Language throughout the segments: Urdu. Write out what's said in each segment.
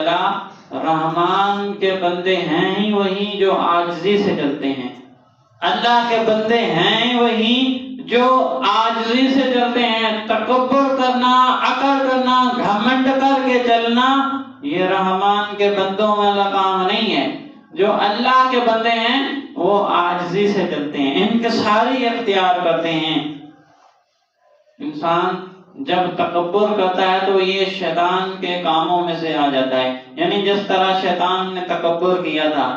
رحمان کے بندے ہیں ہی وہی جو عاجزی سے چلتے ہیں، اللہ کے بندے ہیں وہی جو عاجزی سے چلتے ہیں۔ تکبر کرنا، اکڑ کرنا، گھمنڈ کر کے چلنا، یہ رحمان کے بندوں والا کام نہیں ہے۔ جو اللہ کے بندے ہیں وہ عاجزی سے چلتے ہیں، انکساری اختیار کرتے ہیں۔ انسان جب تکبر کرتا ہے تو یہ شیطان کے کاموں میں سے آ جاتا ہے۔ یعنی جس طرح شیطان نے تکبر کیا تھا،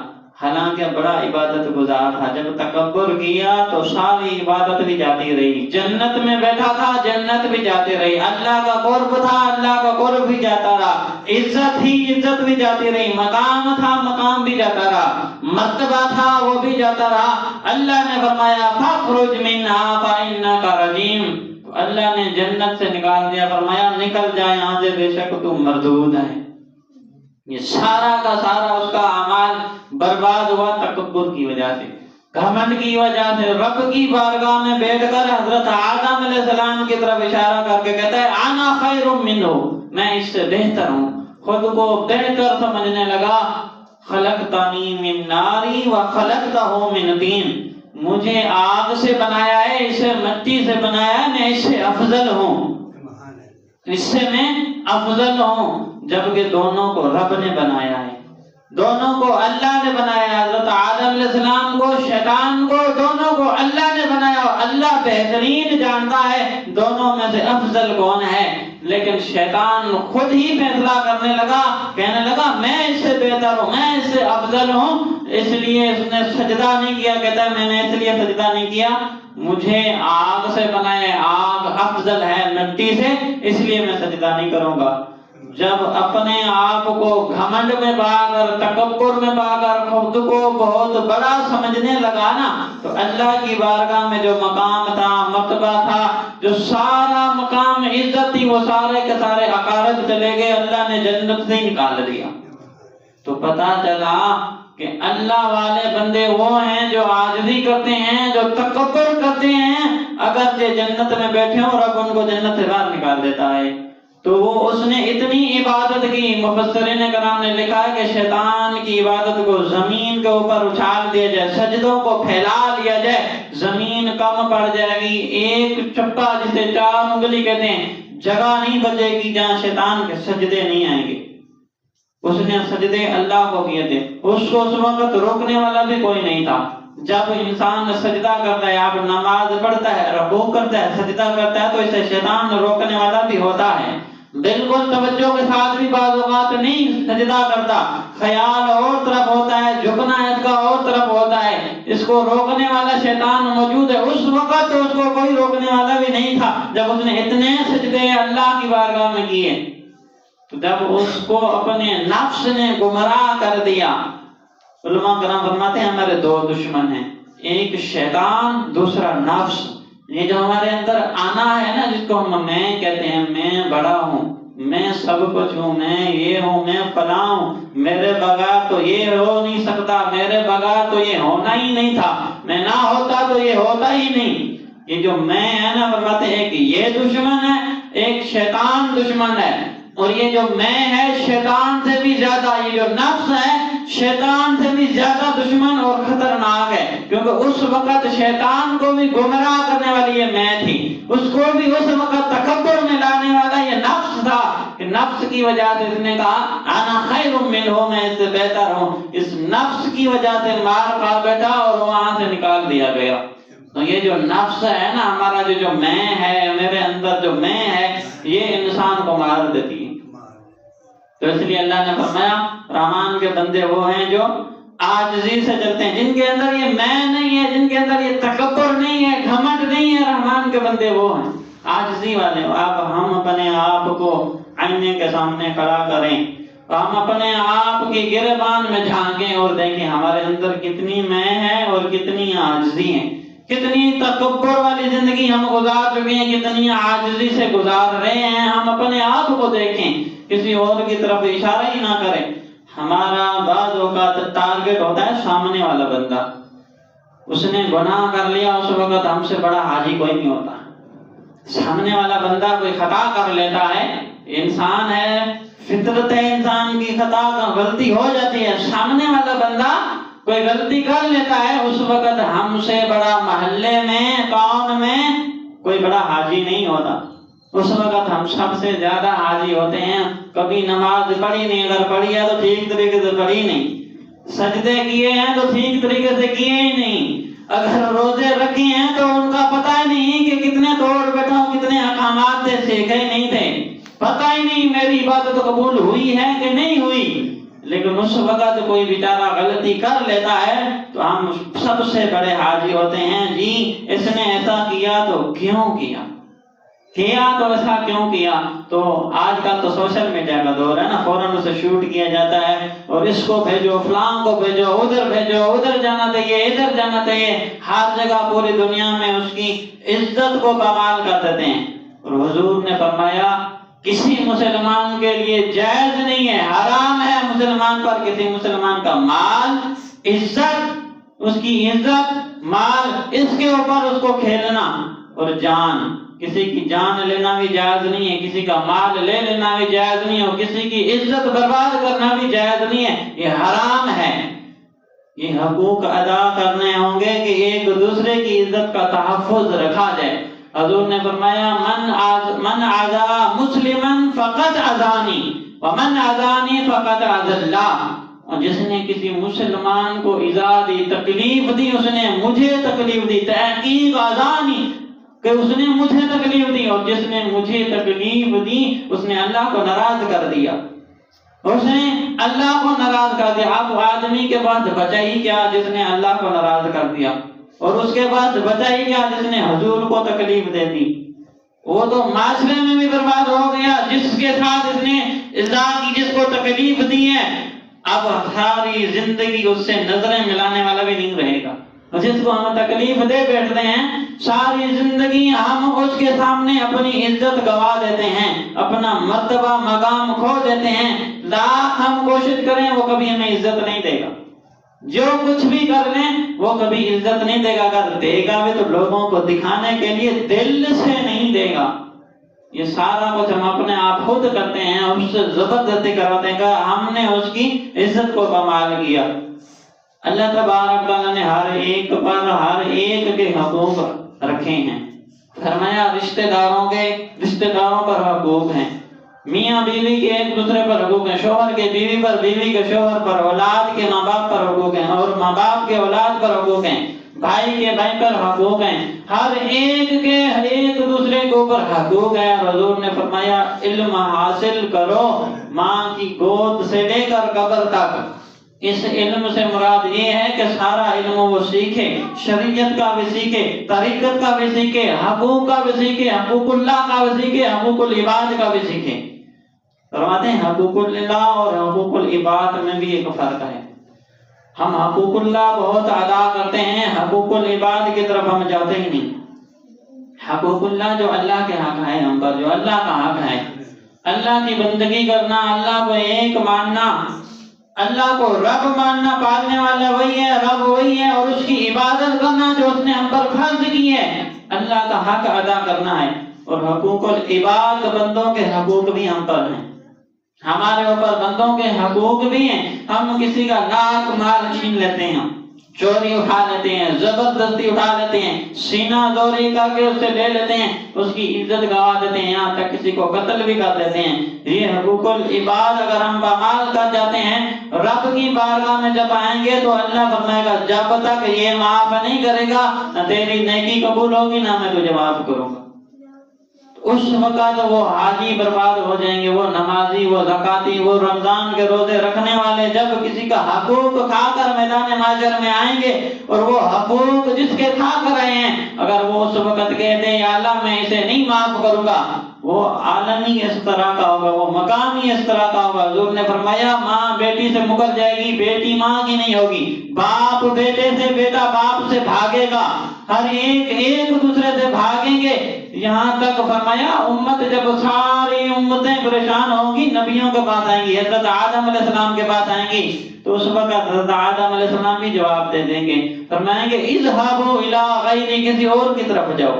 حالانکہ بڑا عبادت گزار تھا، جب تکبر کیا تو ساری عبادت بھی جاتی رہی، جنت میں بیٹھا تھا جنت بھی جاتی رہی، اللہ کا قرب تھا اللہ کا قرب بھی جاتا رہا، عزت ہی عزت بھی جاتی رہی، مقام تھا مقام بھی جاتا رہا، مرتبہ تھا وہ بھی جاتا رہا۔ اللہ نے فرمایا فاخرج منہا فإنک رجیم، اللہ نے جنت سے نکال دیا، فرمایا نکل جائے یہاں سے، بے شک تو مردود ہے۔ یہ سارا کا سارا اس کا اعمال برباد ہوا تکبر کی وجہ سے، گھمنڈ کی وجہ سے۔ رب کی بارگاہ میں بیٹھ کر حضرت آدم علیہ السلام کی طرف اشارہ کر کے کہتا ہے انا خیر منہ، میں اس سے بہتر ہوں، خود کو بہتر سمجھنے لگا۔ خلقتنی من ناری وخلقتہ من طین، مجھے آگ سے بنایا ہے اسے مٹی سے بنایا ہے، میں اس سے افضل ہوں، اس سے میں افضل ہوں، جبکہ دونوں کو رب نے بنایا ہے، دونوں کو اللہ نے بنایا۔ حضرت آدم علیہ السلام کو، شیطان کو، دونوں کو اللہ نے بنایا، اور اللہ بہترین جانتا ہے دونوں میں سے افضل کون ہے۔ لیکن شیطان خود ہی فیصلہ کرنے لگا، کہنے لگا میں اس سے بہتر ہوں، میں اس سے افضل ہوں، اس لیے اس نے سجدہ نہیں کیا۔ کہتا ہے میں نے اس لیے سجدہ نہیں کیا، مجھے آگ سے بنائے، آگ افضل ہے مٹی سے، اس لیے میں سجدہ نہیں کروں گا۔ جب اپنے آپ کو گھمنڈ میں پا کر، تکبر میں پا کر خود کو بہت بڑا سمجھنے لگا نا، تو اللہ کی بارگاہ میں جو مقام تھا، مرتبہ تھا، جو سارا مقام عزت تھی، وہ سارے کے سارے عقارب چلے گئے، اللہ نے جنت سے نکال دیا۔ تو پتہ چلا کہ اللہ والے بندے وہ ہیں جو عاجزی کرتے ہیں، جو تکبر کرتے ہیں، اگرچہ جنت میں بیٹھے ہوں رب ان کو جنت سے باہر نکال دیتا ہے۔ تو وہ اس نے اتنی عبادت کی، مفسرین کرام نے لکھا ہے کہ شیطان کی عبادت کو زمین کے اوپر اچھال دیا جائے، سجدوں کو پھیلا لیا جائے، زمین کم پڑ جائے گی، ایک چپا جسے 4 انگلی کہتے ہیں، جگہ نہیں بچے گی جہاں شیطان کے سجدے نہیں آئیں گے۔ اس نے سجدے اللہ کو کیے تھے، اس کو اس وقت روکنے والا بھی کوئی نہیں تھا۔ جب انسان سجدہ کرتا ہے، آپ نماز پڑھتا ہے، رکوع کرتا ہے، سجدہ کرتا ہے، تو اسے شیطان روکنے والا بھی ہوتا ہے۔ بالکل توجہ کے ساتھ بھی بعض اوقات نہیں سجدہ کرتا، خیال اور طرف ہوتا ہے، جھکنا اس کا اور طرف ہوتا ہے، اس کو روکنے والا شیطان موجود ہے۔ اس وقت تو اس کو کوئی روکنے والا بھی نہیں تھا جب اس نے اتنے سجدے اللہ کی بارگاہ میں کیے۔ تو جب اس کو اپنے نفس نے گمراہ کر دیا، علماء کرام فرماتے ہیں ہمارے 2 دشمن ہیں، ایک شیطان، دوسرا نفس۔ یہ جو ہمارے اندر آنا ہے نا، جس کو ہم میں کہتے ہیں، میں بڑا ہوں، میں سب کچھ ہوں، میں یہ ہوں، میں فلاں ہوں، میرے بغیر تو یہ ہو نہیں سکتا، میرے بغیر تو یہ ہونا ہی نہیں تھا، میں نہ ہوتا تو یہ ہوتا ہی نہیں۔ یہ جو میں ہے نا، فرماتے ہیں کہ یہ دشمن ہے، ایک شیطان دشمن ہے، اور یہ جو میں ہے شیطان سے بھی زیادہ، یہ جو نفس ہے شیطان سے بھی زیادہ دشمن اور خطرناک ہے، کیونکہ اس وقت شیطان کو بھی گمراہ کرنے والی یہ میں تھی، اس کو بھی اس وقت تکبر میں لانے والا یہ نفس تھا، کہ نفس کی وجہ سے اس نے کہا انا خیر منہ، میں اس سے بہتر ہوں، اس نفس کی وجہ سے مار کھا بیٹھا اور وہاں سے نکال دیا گیا۔ تو یہ جو نفس ہے نا، ہمارا جو میں ہے، میرے اندر جو میں ہے، یہ انسان کو مار دیتی ہے۔ تو اس لیے اللہ نے فرمایا رحمان کے بندے وہ ہیں جو عاجزی سے چلتے ہیں، جن کے اندر یہ میں نہیں ہے، جن کے اندر یہ تکبر نہیں ہے، گھمنڈ نہیں ہے، رحمان کے بندے وہ ہیں عاجزی والے۔ اب ہم اپنے آپ کو آئینے کے سامنے کھڑا کریں، ہم اپنے آپ کی گریبان میں جھانکیں اور دیکھیں ہمارے اندر کتنی میں ہے اور کتنی عاجزی ہے، کتنی تکبر والی زندگی ہم گزار چکے ہیں، کتنی عاجزی سے گزار رہے ہیں۔ ہم اپنے آپ کو دیکھیں، کسی اور کی طرف اشارہ ہی نہ کریں۔ ہمارا بعض اوقات ٹارگٹ ہوتا ہے سامنے والا بندہ، اس نے گناہ کر لیا، اس وقت ہم سے بڑا حاجی کوئی نہیں ہوتا۔ سامنے والا بندہ کوئی خطا کر لیتا ہے، انسان ہے، فطرت انسان کی خطا کا غلطی ہو جاتی ہے، سامنے والا بندہ کوئی غلطی کر لیتا ہے، اس وقت ہم سے بڑا محلے میں ٹاؤن میں کوئی بڑا حاجی نہیں ہوتا، اس وقت ہم سب سے زیادہ حاجی ہوتے ہیں۔ کبھی نماز پڑھی نہیں، اگر پڑھی ہے تو ٹھیک طریقے سے پڑھی نہیں، سجدے کیے ہیں تو ٹھیک طریقے سے کیے ہی نہیں، اگر روزے رکھے ہیں تو ان کا پتہ ہی نہیں کہ کتنے توڑ بیٹھا، کتنے احکامات تھے، سیکھے ہی نہیں تھے، پتہ ہی نہیں میری عبادت قبول ہوئی ہے کہ نہیں ہوئی۔ لیکن اس وقت کوئی بیچارہ غلطی کر لیتا ہے تو ہم سب سے بڑے حاجی ہوتے ہیں، جی اس نے ایسا کیا تو کیوں کیا تو ایسا کیوں کیا۔ تو آج کل تو سوشل میڈیا کا دور ہے نا، فوراً اسے شوٹ کیا جاتا ہے اور اس کو بھیجو، فلاں کو بھیجو، ادھر جانا چاہیے، ادھر جانا چاہیے، ہر جگہ پوری دنیا میں اس کی عزت کو بحال کر دیتے ہیں۔ اور حضور نے فرمایا کسی مسلمان کے لیے جائز نہیں ہے، حرام ہے مسلمان پر کسی مسلمان کا مال، عزت، اس کی عزت، مال، اس کے اوپر اس کو کھیلنا، اور جان، کسی کی جان لینا بھی جائز نہیں ہے، کسی کا مال لے لینا بھی جائز نہیں ہے، اور کسی کی عزت برباد کرنا بھی جائز نہیں ہے، یہ حرام ہے۔ یہ حقوق ادا کرنے ہوں گے کہ ایک دوسرے کی عزت کا تحفظ رکھا جائے۔ حضور نے فرمایا من عزا مسلما فقد عزانی ومن عزانی فقد عزا اللہ، اور جس نے کسی مسلمان کو ایذا دی، تکلیف دی، اس نے مجھے تکلیف دی، تحقیق عزانی کہ اس نے مجھے تکلیف دی، اور جس نے مجھے تکلیف دی اس نے اللہ کو ناراض کر دیا، اس نے اللہ کو ناراض کر دیا۔ اب آدمی کے بعد بچا ہی کیا جس نے اللہ کو ناراض کر دیا، اور اس کے بعد بچا ہی کیا جس نے حضور کو تکلیف دے دی، وہ تو معاشرے میں بھی برباد ہو گیا۔ جس کے ساتھ اس نے اصلاح کی، جس کو تکلیف دی ہے، اب ساری زندگی اس سے نظریں ملانے والا بھی نہیں رہے گا۔ جس کو ہم تکلیف دے بیٹھتے ہیں، ساری زندگی ہم اس کے سامنے اپنی عزت گوا دیتے ہیں، اپنا مرتبہ مقام کھو دیتے ہیں، لاکھ ہم کوشش کریں وہ کبھی ہمیں عزت نہیں دے گا، جو کچھ بھی کر لیں وہ کبھی عزت نہیں دے گا، اگر دے گا بھی تو لوگوں کو دکھانے کے لیے دل سے نہیں دے گا۔ یہ سارا کچھ ہم اپنے آپ خود کرتے ہیں، اس سے زبردستی کرواتے ہیں کہ ہم نے اس کی عزت کو کمال کیا۔ اللہ تبارک تعالیٰ نے ہر ایک پر ہر ایک کے حقوق رکھے ہیں۔ فرمایا رشتہ داروں پر حقوق ہیں، میاں بیوی کے ایک دوسرے پر حقوق ہیں، شوہر کے بیوی پر، بیوی کے شوہر پر، اولاد کے ماں باپ پر حقوق ہیں، اور ماں باپ کے اولاد پر حقوق ہیں، بھائی کے بھائی پر حقوق ہیں، ہر ایک کے ایک دوسرے کے اوپر حقوق ہے۔ حضور نے فرمایا علم حاصل کرو، ماں کی گود سے لے کر قبر تک۔ اس علم سے مراد یہ ہے کہ سارا علم وہ سیکھے، شریعت کا بھی سیکھے، طریقت کا بھی سیکھے، حقوق کا بھی سیکھے، حقوق اللہ کا بھی سیکھے، حقوق العباد کا بھی سیکھے۔ فرماتے ہیں حقوق اللہ اور حقوق العباد میں بھی ایک فرق ہے۔ ہم حقوق اللہ بہت ادا کرتے ہیں، حقوق العباد کی طرف ہم جاتے ہی نہیں۔ حقوق اللہ جو اللہ کے حق ہے ہم پر، جو اللہ کا حق ہے، اللہ کی بندگی کرنا، اللہ کو ایک ماننا، اللہ کو رب ماننا، پالنے والا وہی ہے، رب وہی ہے، اور اس کی عبادت کرنا جو اس نے ہم پر فرض کی ہے، اللہ کا حق ادا کرنا ہے۔ اور حقوق العباد، بندوں کے حقوق بھی ہم پر ہیں، ہمارے اوپر بندوں کے حقوق بھی ہیں۔ ہم کسی کا لاکھ مال چھین لیتے ہیں، چوری اٹھا لیتے ہیں، زبردستی اٹھا لیتے ہیں، سینہ زوری کر کے اس سے لے لیتے ہیں، اس کی عزت گوا دیتے ہیں، یہاں تک کسی کو قتل بھی کر دیتے ہیں۔ یہ حقوق العباد اگر ہم پامال کر جاتے ہیں، رب کی بارگاہ میں جب آئیں گے تو اللہ فرمائے گا جب تک یہ معاف نہیں کرے گا نہ تیری نیکی قبول ہوگی نہ میں تجھے معاف کروں گا۔ اس وقت وہ حاجی برباد ہو جائیں گے، وہ نمازی، وہ زکاتی، وہ رمضان کے روزے رکھنے والے جب کسی کا حقوق کھا کر میدان محشر میں آئیں گے، اور وہ حقوق جس کے کھا کر رہے ہیں، اگر وہ اس وقت کہتے ہیں یا اللہ میں اسے نہیں معاف کروں گا، وہ عالم ہی اس طرح کا ہوگا، وہ مقام ہی اس طرح کا ہوگا۔ حضور نے فرمایا ماں بیٹی سے مکر جائے گی، بیٹی ماں کی نہیں ہوگی، باپ بیٹے سے، بیٹا باپ سے بھاگے گا، ہر ایک دوسرے سے بھاگیں گے، یہاں تک فرمایا امت جب ساری امتیں پریشان ہوں گی نبیوں کے پاس آئیں گی، حضرت آدم علیہ السلام کے پاس آئیں گی، تو اس وقت حضرت آدم علیہ السلام بھی جواب دے دیں گے، فرمائیں گے اذهبوا الی غیری، کسی اور کی طرف جاؤ،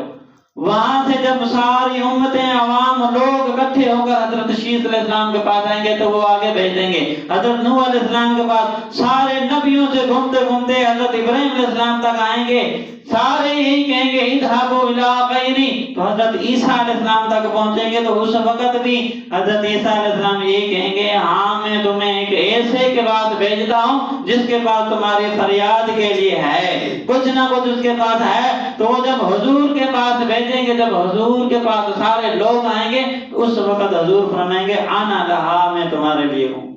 وہاں سے جب ساری امتیں عوام لوگ اکٹھے ہو کر حضرت شیس علیہ السلام کے پاس آئیں گے تو وہ آگے بھیجیں گے. حضرت نوح علیہ السلام کے پاس سارے نبیوں سے گھومتے گھومتے حضرت ابراہیم علیہ السلام تک آئیں گے. سارے یہی کہیں گے اذهبوا الى غیری. تو حضرت عیسیٰ علیہ السلام تک پہنچیں گے تو اس وقت بھی حضرت عیسیٰ علیہ السلام یہ کہیں گے ہاں میں تمہیں ایک ایسے کے بعد بھیجتا ہوں جس کے پاس تمہاری فریاد کے لیے ہے, کچھ نہ کچھ اس کے پاس ہے. تو وہ جب حضور کے پاس بھیجیں گے, جب حضور کے پاس سارے لوگ آئیں گے اس وقت حضور فرمائیں گے انا لہا, میں تمہارے لیے ہوں,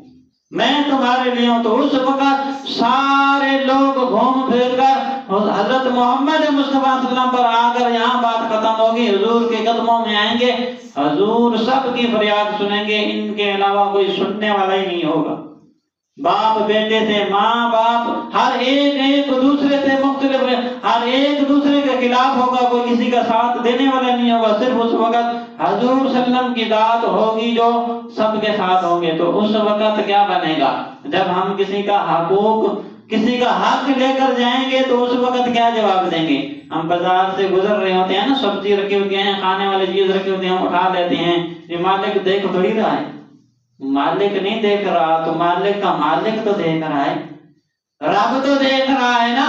میں تمہارے لیے ہوں. تو اس وقت سارے لوگ گھوم پھر کر حضرت محمد مصطفیٰ صلی اللہ علیہ وسلم پر آ کر یہاں بات ختم ہوگی, حضور کے قدموں میں آئیں گے. حضور سب کی فریاد سنیں گے, ان کے علاوہ کوئی سننے والا ہی نہیں ہوگا. باپ بیٹے سے, ماں باپ, ہر ایک دوسرے سے مختلف, ہر ایک دوسرے کے خلاف ہوگا, کوئی کسی کا ساتھ دینے والا نہیں ہوگا. صرف اس وقت حضور صلی اللہ علیہ وسلم کی ذات ہوگی جو سب کے ساتھ ہوں گے. تو اس وقت کیا بنے گا, جب ہم کسی کا حق لے کر جائیں گے تو اس وقت کیا جواب دیں گے؟ ہم بازار سے گزر رہے ہوتے ہیں نا, سبزی رکھی ہوتی ہیں, کھانے والی چیز رکھی ہوتی ہیں, ہم اٹھا لیتے ہیں. یہ مالک دیکھ تھوڑی رہا ہے, مالک نہیں دیکھ رہا, تو مالک کا مالک تو دیکھ رہا ہے, رب تو دیکھ رہا ہے نا.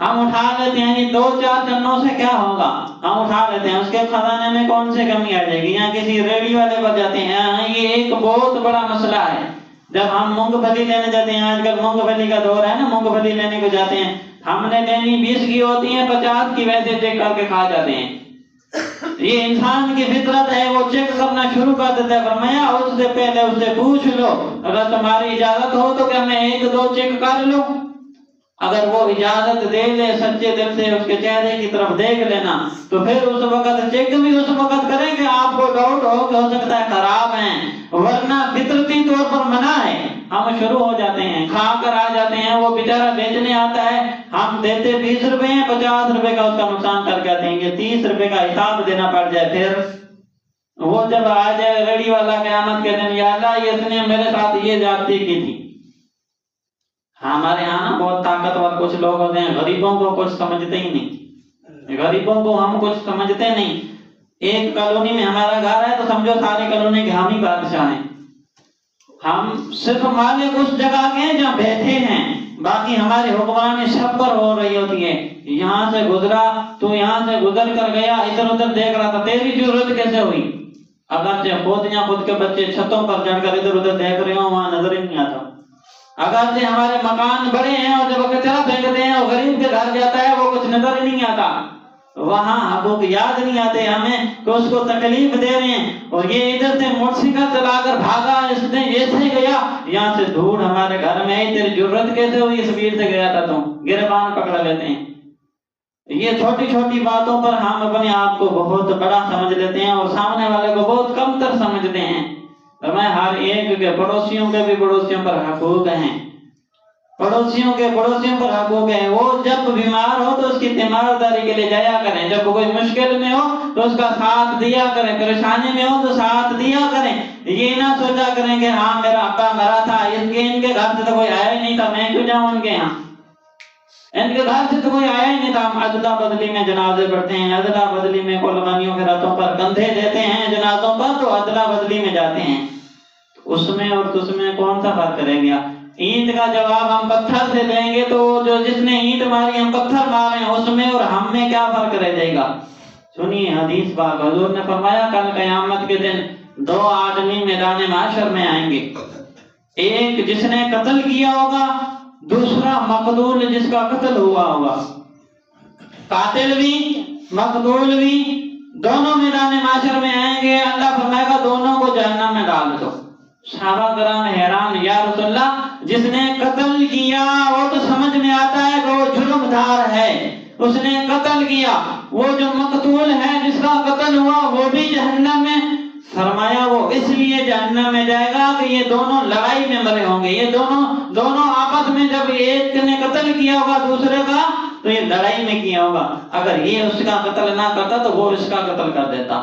ہم اٹھا لیتے ہیں, یہ 2-4 ٹنوں سے کیا ہوگا, ہم اٹھا لیتے ہیں, اس کے خزانے میں کون سے کمی آ جائے گی. یہاں کسی ریڑھی والے پر جاتے ہیں, یہ ایک بہت بڑا مسئلہ ہے. جب ہم مونگ پھلی لینے جاتے ہیں, آج کل مونگ پھلی کا دور ہے نا, مونگ پھلی لینے کو جاتے ہیں, ہم نے لینی 20 کی ہوتی ہیں, 50 کی ویسے چیک کر کے کھا جاتے ہیں. یہ انسان کی فطرت ہے, وہ چیک کرنا شروع کر دیتا ہے. فرمایا اس سے پہلے اس سے پوچھ لو, اگر تمہاری اجازت ہو تو کیا میں 1-2 چیک کر لوں. اگر وہ اجازت دے لے سچے دل سے, اس کے چہرے کی طرف دیکھ لینا, تو پھر اس وقت چیک بھی اس وقت کریں کہ آپ کو ڈاؤٹ ہو کہ ہو سکتا ہے خراب ہیں, ورنہ فطرتی طور پر منع ہے. ہم شروع ہو جاتے ہیں, کھا کر آ جاتے ہیں, وہ بیچارہ بیچنے آتا ہے, ہم دیتے 20 روپے ہیں, 50 روپے کا اس کا نقصان کر کے آتے ہیں, یہ 30 روپے کا حساب دینا پڑ جائے. پھر وہ جب آ جائے ریڑھی والا قیامت کے دن, یا اللہ یہ اس نے میرے ساتھ یہ زیادتی کی تھی. ہمارے یہاں نا بہت طاقتور کچھ لوگ ہوتے ہیں, غریبوں کو کچھ سمجھتے ہی نہیں, غریبوں کو ہم کچھ سمجھتے نہیں. ایک کالونی میں ہمارا گھر ہے تو سمجھو ساری کالونی کے ہم ہی بادشاہ ہیں. ہم صرف مالک اس جگہ کے ہیں جہاں بیٹھے ہیں, باقی ہماری حکمرانی سب پر ہو رہی ہوتی ہے. یہاں سے گزرا تو یہاں سے گزر کر گیا, ادھر ادھر دیکھ رہا تھا, تیری ضرورت کیسے ہوئی؟ اگرچہ خود کے بچے چھتوں پر چڑھ کر ادھر ادھر دیکھ رہے ہوں, وہاں نظر ہی نہیں آتا. اگرچہ ہمارے مکان بڑے ہیں اور جب کچرا پھینکتے ہیں اور غریب کے گھر جاتا ہے وہ کچھ نظر ہی نہیں آتا, وہاں حقوق یاد نہیں آتے ہمیں کہ اس کو تکلیف دے رہے ہیں. اور یہ ادھر سے موٹر سائیکل چلا کر بھاگا, اس نے ایسے گیا, یہاں سے دھوڑ ہمارے گھر میں ہے, تیری ضرورت کیسے ہوئی, اسپیڈ سے گیا تھا, تم گربان پکڑ لیتے ہیں. یہ چھوٹی چھوٹی باتوں پر ہم اپنے آپ کو بہت بڑا سمجھ لیتے ہیں اور سامنے والے کو بہت کم تر سمجھتے ہیں. میں ہر ایک کے پڑوسیوں کے بھی پڑوسیوں پر حقوق ہیں, پڑوسیوں کے پڑوسیوں پر حقوق ہیں. وہ جب بیمار ہو تو اس کی تیمارداری کے لیے جایا کریں, جب کوئی مشکل میں ہو تو اس کا ساتھ دیا کریں, پریشانی میں ہو تو ساتھ دیا کریں. یہ نہ سوچا کریں کہ ہاں میرا ابا مرا تھا, ان کے گھر سے تو کوئی آیا ہی نہیں تھا, میں کیوں جاؤں ان کے یہاں, ان کے گھر سے تو کوئی آیا ہی نہیں تھا. ہم ادلا بدلی میں جنازے پڑھتے ہیں, ادلا بدلی میں قربانیوں کے راتوں پر کندھے دیتے ہیں جنازوں پر, تو ادلا بدلی میں جاتے ہیں. اس میں اور تس میں کون سا فرق رہ گیا؟ اینٹ کا جواب ہم پتھر سے دیں گے تو جو جس نے اینٹ ماری ہم پتھر مارے, اس میں اور ہم میں کیا فرق رہ جائے گا؟ سنیے حدیث پاک, حضور نے فرمایا کل قیامت کے دن 2 آدمی میدان محشر میں آئیں گے, ایک جس نے قتل کیا ہوگا, دوسرا مقتول جس کا قتل ہوا ہوگا. قاتل بھی مقتول بھی دونوں میدان محشر میں آئیں گے. اللہ فرمائے گا دونوں کو جہنم میں ڈال دو. صحابہ کرام حیران, یا رسول اللہ جس نے قتل کیا وہ تو سمجھ میں آتا ہے کہ وہ جرم دار ہے, اس نے قتل کیا. وہ جو مقتول ہے جس کا قتل ہوا وہ بھی جہنم میں. فرمایا وہ اس لیے جہنم میں جائے گا کہ یہ دونوں لڑائی میں مرے ہوں گے. یہ دونوں آپس میں جب ایک نے قتل کیا ہوگا دوسرے کا تو یہ لڑائی میں کیا ہوگا. اگر یہ اس کا قتل نہ کرتا تو وہ اس کا قتل کر دیتا.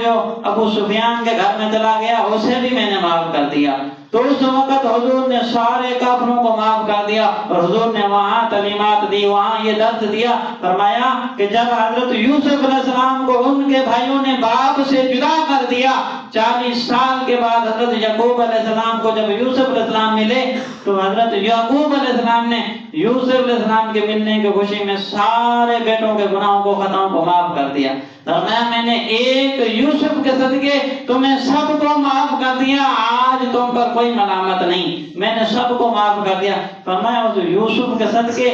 جو ابو سفیان کے گھر میں چلا گیا اسے بھی میں نے معاف کر دیا۔ تو اس وقت حضور نے سارے کافروں کو معاف کر دیا، اور حضور نے وہاں تعلیمات دی، وہاں یہ درس دیا، فرمایا کہ جب حضرت یوسف علیہ السلام کو ان کے بھائیوں نے باپ سے جدا کر دیا، 40 سال کے بعد حضرت یعقوب علیہ السلام کو جب یوسف علیہ السلام ملے تو حضرت یعقوب علیہ السلام نے یوسف علیہ السلام کے ملنے کی خوشی میں سارے بیٹوں کے گناہوں کو خطاؤں کو معاف کر دیا۔ فرمایا میں نے ایک یوسف کے صدقے تمہیں سب کو معاف کر دیا، آج تم پر کوئی ملامت نہیں، میں نے سب کو معاف کر دیا۔ فرمایا اس یوسف کے صدقے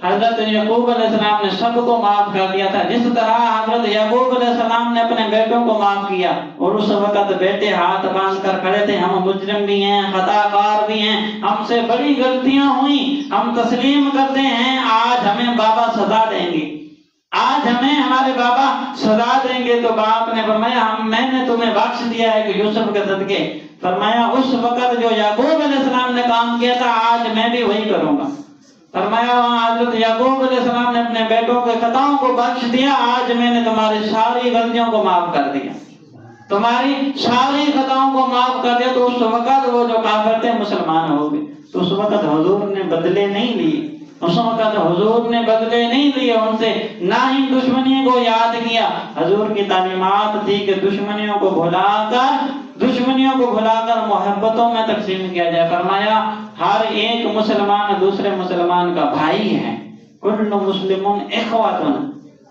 حضرت یعقوب علیہ السلام نے سب کو معاف کر دیا تھا، جس طرح حضرت یعقوب علیہ السلام نے اپنے بیٹوں کو معاف کیا، اور اس وقت بیٹے ہاتھ باندھ کر کھڑے تھے، ہم مجرم بھی ہیں، خطا کار بھی ہیں، ہم سے بڑی غلطیاں ہوئیں، ہم تسلیم کرتے ہیں، آج ہمیں بابا سزا دیں گے، آج ہمیں ہمارے بابا سزا دیں گے۔ تو باپ نے فرمایا میں نے تمہیں بخش دیا ہے کہ یوسف کے صدقے، فرمایا اس وقت جو یعقوب علیہ السلام نے کام کیا تھا آج میں بھی وہی کروں گا۔ فرمایا وہاں حضرت یعقوب علیہ السلام نے اپنے بیٹوں کے خطاؤں کو بخش دیا، آج میں نے تمہاری ساری غلطیوں کو معاف کر دیا، تمہاری ساری خطاؤں کو معاف کر دیا۔ تو اس وقت وہ جو کافر تھے مسلمان ہو گئے۔ تو اس وقت حضور نے بدلے نہیں لیے، اس وقت حضور نے بدلے نہیں لیے ان سے، نہ ہی دشمنی کو یاد کیا۔ حضور کی تعلیمات تھی کہ دشمنیوں کو بھلا کر محبتوں میں تقسیم کیا جائے۔ فرمایا ہر ایک مسلمان دوسرے مسلمان کا بھائی ہے، کل مسلم اخواتن،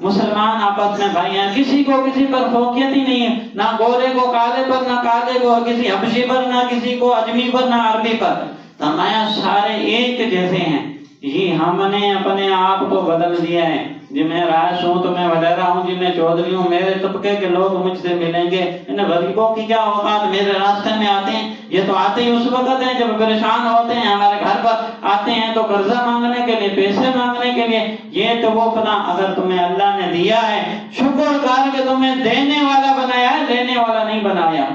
مسلمان آپس میں بھائی ہیں، کسی کو کسی پر فوقیت ہی نہیں ہے، نہ گورے کو کالے پر، نہ کالے کو کسی حبشی پر، نہ کسی کو اجمی پر، نہ عربی پر۔ فرمایا سارے ایک جیسے ہیں۔ یہ ہم نے اپنے آپ کو بدل دیا ہے، جی میں رائس ہوں تو میں وڈیرا ہوں، جی میں چودھری ہوں، میرے طبقے کے لوگ مجھ سے ملیں گے، ان غریبوں کی کیا اوقات، میرے راستے میں آتے ہیں، یہ تو آتے ہی اس وقت ہیں جب پریشان ہوتے ہیں، ہمارے گھر پر آتے ہیں تو قرضہ مانگنے کے لیے، پیسے مانگنے کے لیے، یہ تو وہ فلاں۔ اگر تمہیں اللہ نے دیا ہے شکر کر کے تمہیں دینے والا بنایا ہے، لینے والا نہیں بنایا،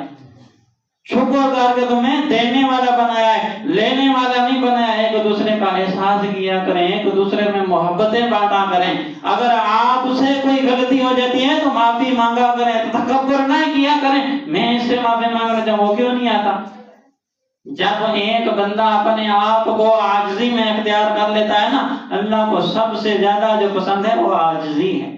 شکر کر کے تمہیں دینے والا بنایا ہے، لینے والا نہیں بنایا۔ ایک دوسرے کا احساس کیا کریں، ایک دوسرے میں محبتیں بانٹا کریں، اگر آپ سے کوئی غلطی ہو جاتی ہے تو معافی مانگا کریں، تکبر نہ کیا کریں، میں اس سے معافی مانگ رہا ہوں، وہ کیوں نہیں آتا؟ جب ایک بندہ اپنے آپ کو عاجزی میں اختیار کر لیتا ہے نا، اللہ کو سب سے زیادہ جو پسند ہے وہ عاجزی ہے۔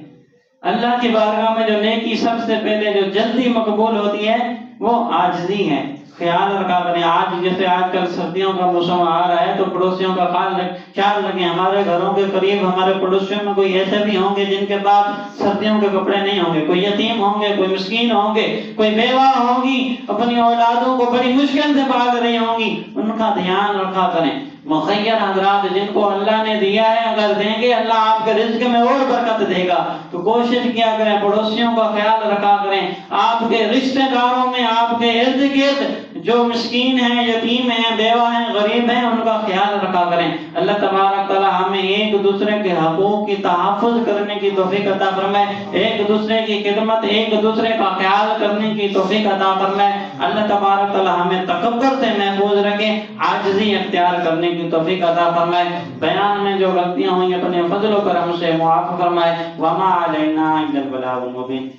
اللہ کی بارگاہ میں جو نیکی سب سے پہلے جو جلدی مقبول ہوتی ہے وہ عاجزی ہے۔ خیال رکھا کریں، آج جیسے آج کل سردیوں کا موسم آ رہا ہے تو پڑوسیوں کا خیال رکھیں۔ ہمارے گھروں کے قریب ہمارے پڑوسیوں میں کوئی ایسے بھی ہوں گے جن کے پاس سردیوں کے کپڑے نہیں ہوں گے، کوئی یتیم ہوں گے، کوئی مسکین ہوں گے، کوئی بیوہ ہوگی، اپنی اولادوں کو بڑی مشکل سے پال رہی ہوں گی، ان کا دھیان رکھا کریں۔ مخیر حضرات جن کو اللہ نے دیا ہے، اگر دیں گے اللہ آپ کے رزق میں اور برکت دے گا، تو کوشش کیا کریں پڑوسیوں کا خیال رکھا کریں، آپ کے رشتہ داروں میں، آپ کے ارد گرد جو مسکین ہیں، یتیم ہیں، بیوہ ہیں، غریب ہیں، ان کا خیال رکھا کریں۔ اللہ تبارک تعالی ہمیں ایک دوسرے کے حقوق کی تحفظ کرنے کی توفیق عطا فرمائے، ایک دوسرے کی خدمت، ایک دوسرے کا خیال کرنے کی توفیق عطا فرمائے۔ اللہ تبارک تعالی ہمیں تکبر سے محفوظ رکھے، عاجزی اختیار کرنے کی توفیق عطا فرمائے۔ بیان میں جو غلطیاں ہوئی اپنے فضل و کرم سے معاف فرمائے۔ وما علینا الا البلاغ المبین۔